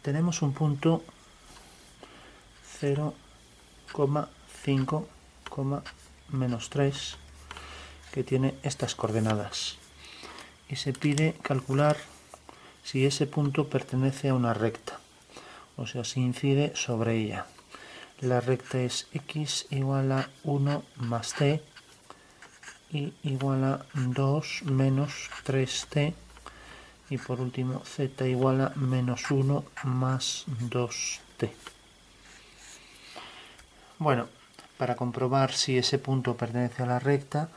tenemos un punto 0,5, menos 3 que tiene estas coordenadas y se pide calcular si ese punto pertenece a una recta, o sea, si incide sobre ella. La recta es x igual a 1 más t y igual a 2 menos 3t, y por último z igual a menos 1 más 2t. Bueno, para comprobar si ese punto pertenece a la recta,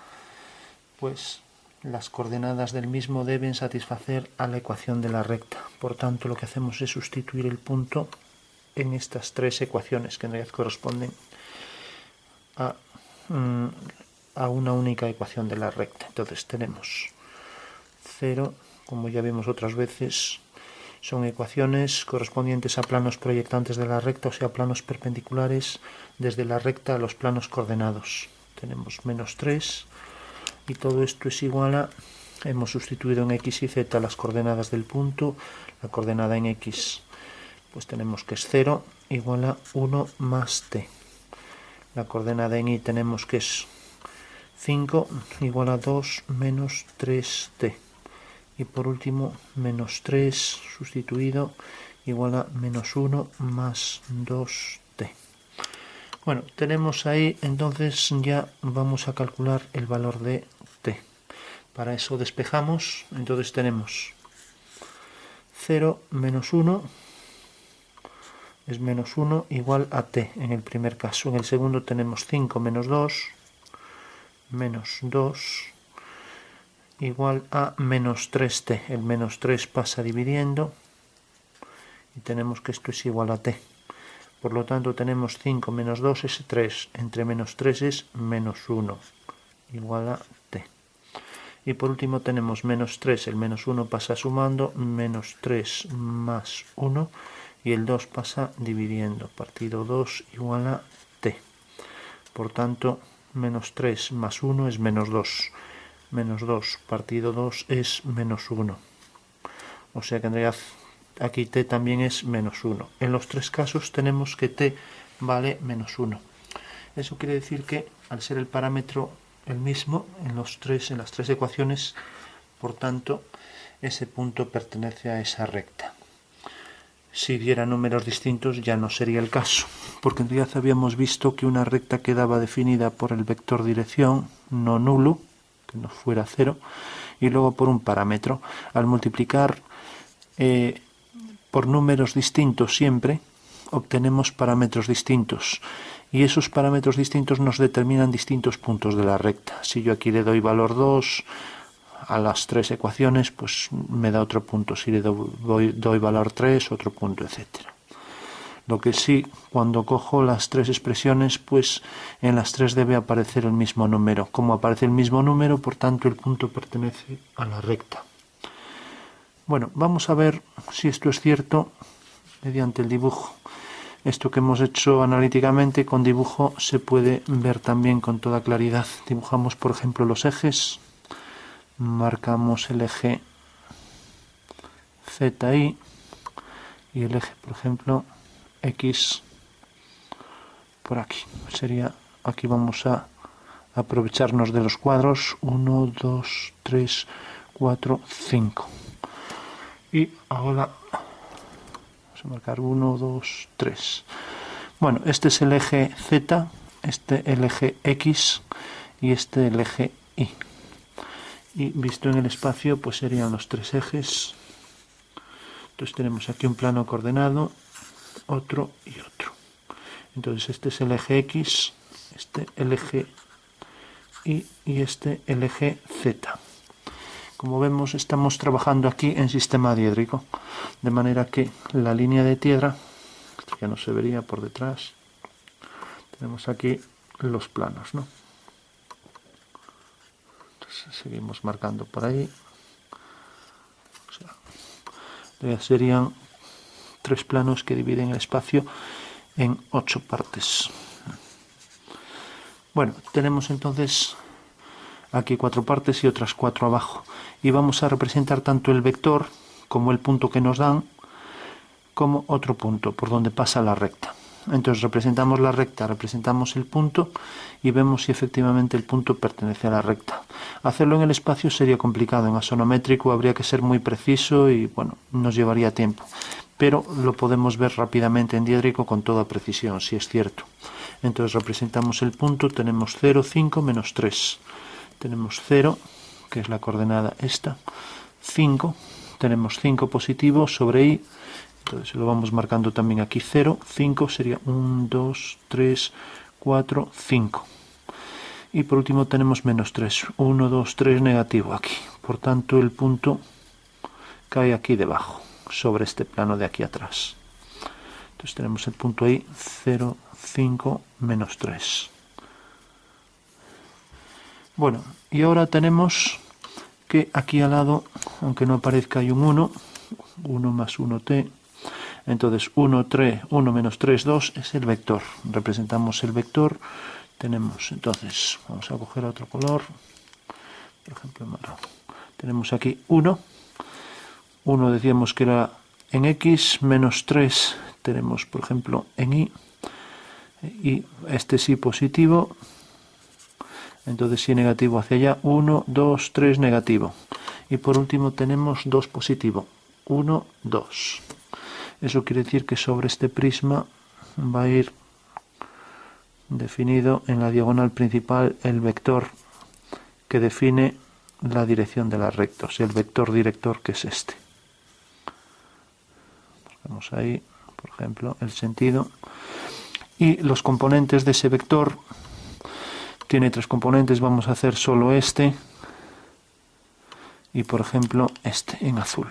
pues las coordenadas del mismo deben satisfacer a la ecuación de la recta. Por tanto, lo que hacemos es sustituir el punto en estas tres ecuaciones, que en realidad corresponden a una única ecuación de la recta. Entonces tenemos 0, como ya vimos otras veces, son ecuaciones correspondientes a planos proyectantes de la recta, o sea, planos perpendiculares desde la recta a los planos coordenados. Tenemos menos 3 y todo esto es igual a, hemos sustituido en x y z las coordenadas del punto. La coordenada en x pues tenemos que es 0 igual a 1 más t. La coordenada en y tenemos que es 5 igual a 2 menos 3t. Y por último, menos 3 sustituido igual a menos 1 más 2t. Bueno, tenemos ahí, entonces ya vamos a calcular el valor de t. Para eso despejamos, entonces tenemos 0 menos 1 es menos 1 igual a t en el primer caso. En el segundo tenemos 5 menos 2 menos 2 igual a menos 3t. El menos 3 pasa dividiendo y tenemos que esto es igual a t. Por lo tanto tenemos 5 menos 2 es 3. Entre menos 3 es menos 1 igual a t. Y por último tenemos menos 3. El menos 1 pasa sumando, menos 3 más 1 y el 2 pasa dividiendo. Partido 2 igual a t. Por tanto, menos 3 más 1 es menos 2. Menos 2 partido 2 es menos 1. O sea que en realidad aquí t también es menos 1. En los tres casos tenemos que t vale menos 1. Eso quiere decir que al ser el parámetro el mismo en las tres ecuaciones, por tanto, ese punto pertenece a esa recta. Si diera números distintos ya no sería el caso, porque en realidad habíamos visto que una recta quedaba definida por el vector dirección no nulo, que no fuera 0, y luego por un parámetro. Al multiplicar por números distintos siempre, obtenemos parámetros distintos, y esos parámetros distintos nos determinan distintos puntos de la recta. Si yo aquí le doy valor 2 a las tres ecuaciones, pues me da otro punto. Si le doy valor 3, otro punto, etc. Lo que sí, cuando cojo las tres expresiones, pues en las tres debe aparecer el mismo número. Como aparece el mismo número, por tanto el punto pertenece a la recta. Bueno, vamos a ver si esto es cierto mediante el dibujo. Esto que hemos hecho analíticamente con dibujo se puede ver también con toda claridad. Dibujamos, por ejemplo, los ejes. Marcamos el eje ZI y el eje, por ejemplo, X por aquí. Sería, aquí vamos a aprovecharnos de los cuadros 1, 2, 3, 4, 5. Y ahora vamos a marcar 1, 2, 3. Bueno, este es el eje Z, este el eje X y este el eje Y. Y visto en el espacio, pues serían los tres ejes. Entonces tenemos aquí un plano coordenado, otro y otro. Entonces este es el eje X, este el eje Y y este el eje Z. Como vemos, estamos trabajando aquí en sistema diédrico, de manera que la línea de tierra, esto ya no se vería por detrás, tenemos aquí los planos, ¿no? Seguimos marcando por ahí. O sea, serían tres planos que dividen el espacio en 8 partes. Bueno, tenemos entonces aquí 4 partes y otras 4 abajo. Y vamos a representar tanto el vector como el punto que nos dan como otro punto por donde pasa la recta. Entonces representamos la recta, representamos el punto y vemos si efectivamente el punto pertenece a la recta. Hacerlo en el espacio sería complicado, en axonométrico habría que ser muy preciso y bueno, nos llevaría tiempo. Pero lo podemos ver rápidamente en diédrico con toda precisión, si es cierto. Entonces representamos el punto, tenemos 0, 5, menos 3. Tenemos 0, que es la coordenada esta, 5, tenemos 5 positivo sobre i. Entonces lo vamos marcando también aquí 0, 5 sería 1, 2, 3, 4, 5. Y por último tenemos menos 3, 1, 2, 3 negativo aquí. Por tanto el punto cae aquí debajo, sobre este plano de aquí atrás. Entonces tenemos el punto ahí, 0, 5, menos 3. Bueno, y ahora tenemos que aquí al lado, aunque no aparezca, hay un 1, 1 más 1t. Entonces 1, 3, 1 menos 3, 2 es el vector. Representamos el vector. Tenemos, entonces, vamos a coger otro color. Por ejemplo, marrón. Tenemos aquí 1. 1 decíamos que era en x, menos 3 tenemos, por ejemplo, en y. Y este sí positivo. Entonces sí negativo hacia allá. 1, 2, 3 negativo. Y por último tenemos 2 positivo. 1, 2. Eso quiere decir que sobre este prisma va a ir definido en la diagonal principal el vector que define la dirección de la recta, o sea, el vector director, que es este. Vamos ahí, por ejemplo, el sentido. Y los componentes de ese vector, tiene 3 componentes, vamos a hacer solo este y, por ejemplo, este en azul.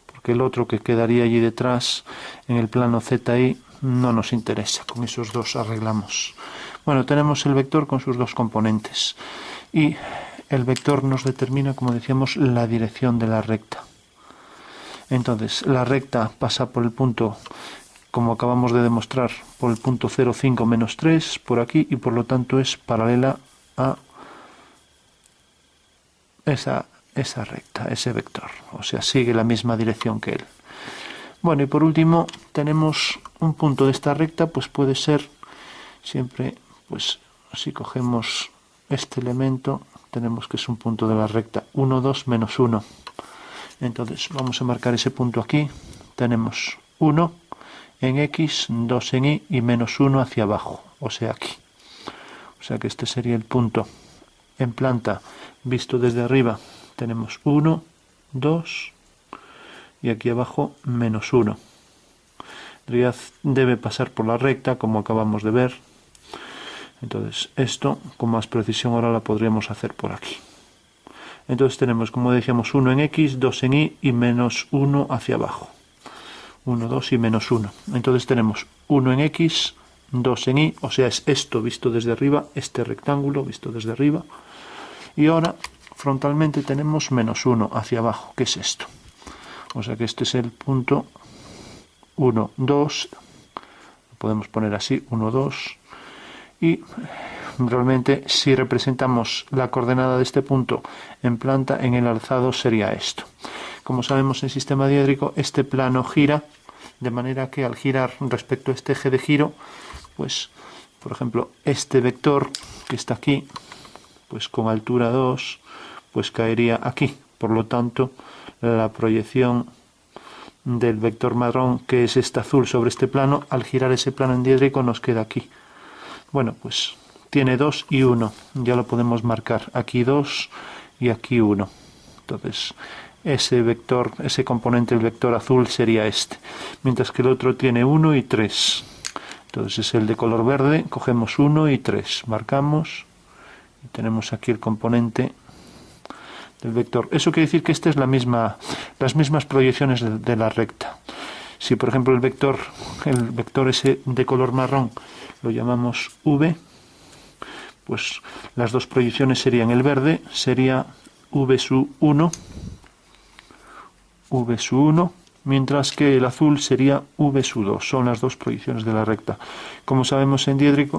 Porque el otro que quedaría allí detrás, en el plano ZI, no nos interesa. Con esos dos arreglamos. Bueno, tenemos el vector con sus 2 componentes. Y el vector nos determina, como decíamos, la dirección de la recta. Entonces, la recta pasa por el punto, como acabamos de demostrar, por el punto 0, 5, menos 3, por aquí, y por lo tanto es paralela a esa recta, ese vector. O sea, sigue la misma dirección que él. Bueno, y por último tenemos un punto de esta recta, pues puede ser siempre, pues si cogemos este elemento, tenemos que es un punto de la recta 1, 2, menos 1. Entonces vamos a marcar ese punto aquí. Tenemos 1 en x, 2 en y y menos 1 hacia abajo, o sea aquí. O sea que este sería el punto en planta visto desde arriba. Tenemos 1, 2 y aquí abajo menos 1. En realidad debe pasar por la recta, como acabamos de ver. Entonces esto con más precisión ahora la podríamos hacer por aquí. Entonces tenemos, como decíamos, 1 en x, 2 en y y menos 1 hacia abajo. 1, 2 y menos 1. Entonces tenemos 1 en x, 2 en y, o sea, es esto visto desde arriba, este rectángulo visto desde arriba. Y ahora frontalmente tenemos menos 1 hacia abajo, que es esto. O sea que este es el punto 1, 2. Lo podemos poner así, 1, 2. Y realmente si representamos la coordenada de este punto en planta, en el alzado sería esto. Como sabemos, en sistema diédrico este plano gira, de manera que al girar respecto a este eje de giro, pues por ejemplo este vector que está aquí, pues con altura 2, pues caería aquí. Por lo tanto, la proyección del vector marrón, que es este azul, sobre este plano, al girar ese plano en diédrico nos queda aquí. Bueno, pues tiene 2 y 1, ya lo podemos marcar, aquí 2 y aquí 1. Entonces ese vector, ese componente del vector azul sería este, mientras que el otro tiene 1 y 3. Entonces es el de color verde, cogemos 1 y 3, marcamos y tenemos aquí el componente del vector. Eso quiere decir que esta es las mismas proyecciones de la recta. Si por ejemplo el vector ese de color marrón lo llamamos V, pues las dos proyecciones serían: el verde sería V sub 1, mientras que el azul sería V sub 2. Son las dos proyecciones de la recta. Como sabemos en diédrico,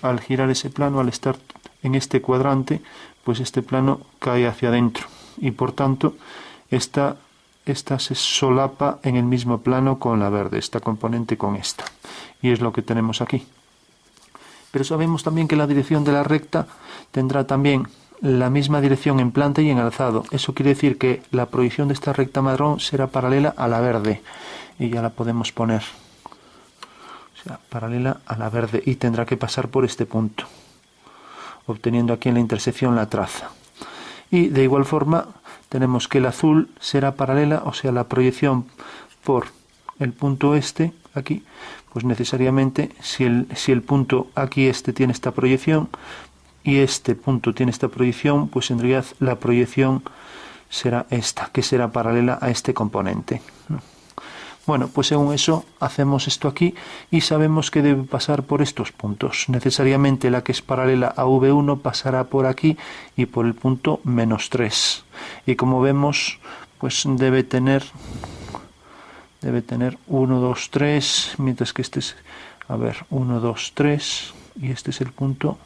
al girar ese plano, al estar en este cuadrante, pues este plano cae hacia adentro y por tanto esta esta se solapa en el mismo plano con la verde, esta componente con esta. Y es lo que tenemos aquí. Pero sabemos también que la dirección de la recta tendrá también la misma dirección en planta y en alzado. Eso quiere decir que la proyección de esta recta marrón será paralela a la verde. Y ya la podemos poner. O sea, paralela a la verde. Y tendrá que pasar por este punto, obteniendo aquí en la intersección la traza. Y de igual forma tenemos que el azul será paralela, o sea, la proyección por el punto este, aquí, pues necesariamente si el punto aquí este tiene esta proyección y este punto tiene esta proyección, pues en realidad la proyección será esta, que será paralela a este componente. Bueno, pues según eso hacemos esto aquí y sabemos que debe pasar por estos puntos. Necesariamente la que es paralela a V1 pasará por aquí y por el punto -3. Y como vemos, pues debe tener 1, 2, 3, mientras que este es, 1, 2, 3, y este es el punto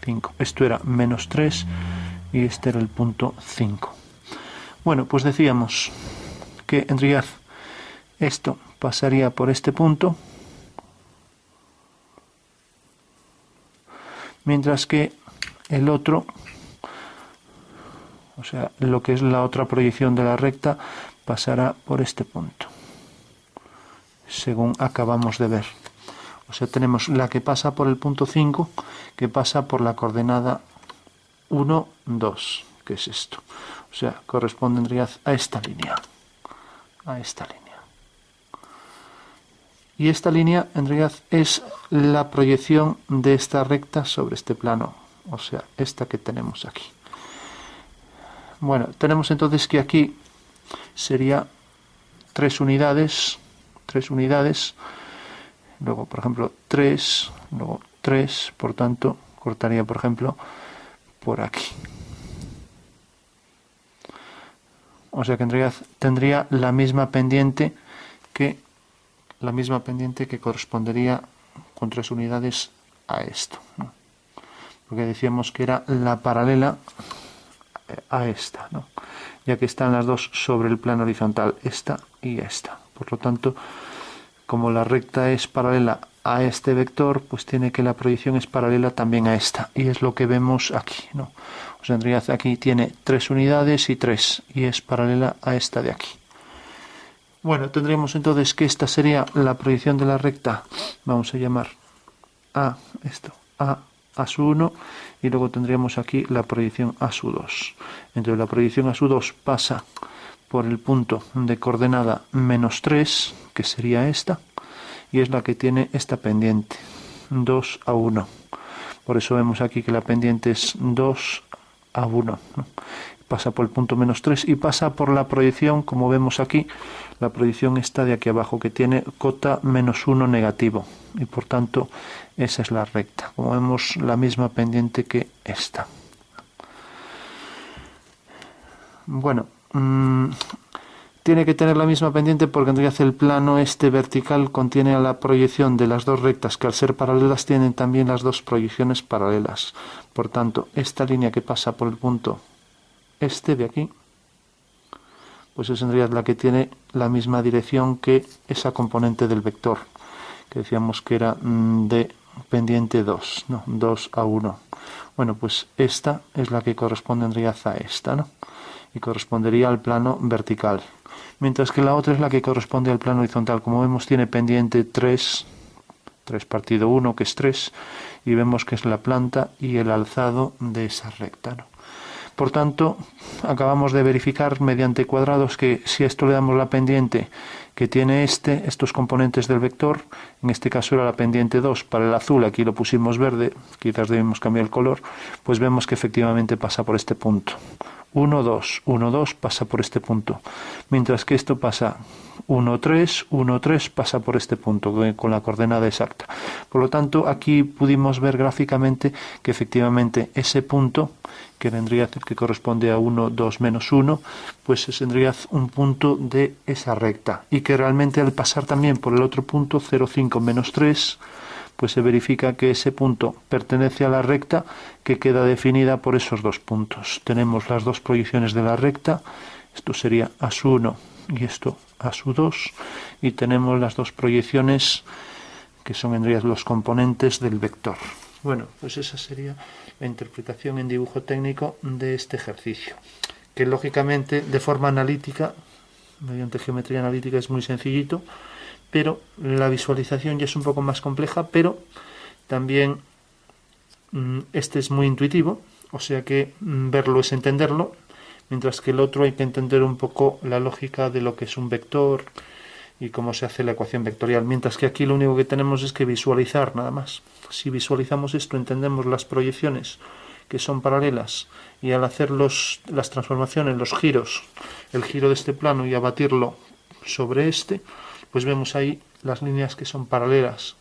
5. Esto era -3 y este era el punto 5. Bueno, pues decíamos que en realidad esto pasaría por este punto, mientras que el otro, o sea, lo que es la otra proyección de la recta, pasará por este punto, según acabamos de ver. O sea, tenemos la que pasa por el punto 5, que pasa por la coordenada 1, 2, que es esto. O sea, corresponde en realidad a esta línea. A esta línea. Y esta línea en realidad es la proyección de esta recta sobre este plano, o sea, esta que tenemos aquí. Bueno, tenemos entonces que aquí sería 3 unidades, luego por ejemplo 3, luego 3, por tanto cortaría por ejemplo por aquí. O sea que en realidad tendría la misma pendiente que correspondería con 3 unidades a esto, ¿no? Porque decíamos que era la paralela a esta, ¿no? Ya que están las dos sobre el plano horizontal, esta y esta. Por lo tanto, como la recta es paralela a este vector, pues tiene que la proyección es paralela también a esta, y es lo que vemos aquí, ¿no? O sea, en realidad aquí tiene 3 unidades y 3, y es paralela a esta de aquí. Bueno, tendríamos entonces que esta sería la proyección de la recta, vamos a llamar a esto, A'1, y luego tendríamos aquí la proyección A'2. Entonces la proyección A'2 pasa por el punto de coordenada -3, que sería esta, y es la que tiene esta pendiente, 2A1. Por eso vemos aquí que la pendiente es 2A1, ¿no? Pasa por el punto -3 y pasa por la proyección, como vemos aquí, la proyección está de aquí abajo, que tiene cota -1 negativo, y por tanto esa es la recta. Como vemos, la misma pendiente que esta. Bueno, tiene que tener la misma pendiente porque en realidad el plano este vertical contiene a la proyección de las dos rectas, que al ser paralelas tienen también las dos proyecciones paralelas. Por tanto, esta línea que pasa por el punto este de aquí, pues es en realidad la que tiene la misma dirección que esa componente del vector, que decíamos que era de pendiente 2, ¿no? 2A1. Bueno, pues esta es la que corresponde en realidad a esta, ¿no? Y correspondería al plano vertical. Mientras que la otra es la que corresponde al plano horizontal. Como vemos, tiene pendiente 3 partido 1, que es 3, y vemos que es la planta y el alzado de esa recta, ¿no? Por tanto, acabamos de verificar mediante cuadrados que si a esto le damos la pendiente que tiene estos componentes del vector, en este caso era la pendiente 2 para el azul, aquí lo pusimos verde, quizás debemos cambiar el color, pues vemos que efectivamente pasa por este punto. 1, 2, 1, 2 pasa por este punto, mientras que esto pasa 1, 3, 1, 3 pasa por este punto con la coordenada exacta. Por lo tanto, aquí pudimos ver gráficamente que efectivamente ese punto, que vendría a ser que corresponde a 1, 2, menos 1, pues es en realidad un punto de esa recta, y que realmente al pasar también por el otro punto, 0, 5, menos 3, pues se verifica que ese punto pertenece a la recta que queda definida por esos dos puntos. Tenemos las dos proyecciones de la recta, esto sería A'1 y esto a su 2, y tenemos las dos proyecciones que son en realidad los componentes del vector. Bueno, pues esa sería la interpretación en dibujo técnico de este ejercicio, que lógicamente de forma analítica, mediante geometría analítica, es muy sencillito, pero la visualización ya es un poco más compleja, pero también este es muy intuitivo, o sea que verlo es entenderlo, mientras que el otro hay que entender un poco la lógica de lo que es un vector y cómo se hace la ecuación vectorial, mientras que aquí lo único que tenemos es que visualizar nada más. Si visualizamos esto, entendemos las proyecciones que son paralelas, y al hacer las transformaciones, los giros, el giro de este plano y abatirlo sobre este, pues vemos ahí las líneas que son paralelas,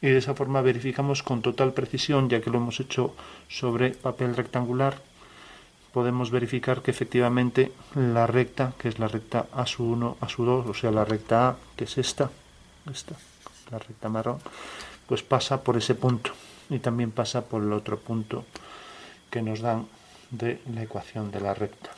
y de esa forma verificamos con total precisión, ya que lo hemos hecho sobre papel rectangular, podemos verificar que efectivamente la recta, que es la recta a su 1, a su 2, o sea la recta A, que es esta, la recta marrón, pues pasa por ese punto y también pasa por el otro punto que nos dan de la ecuación de la recta.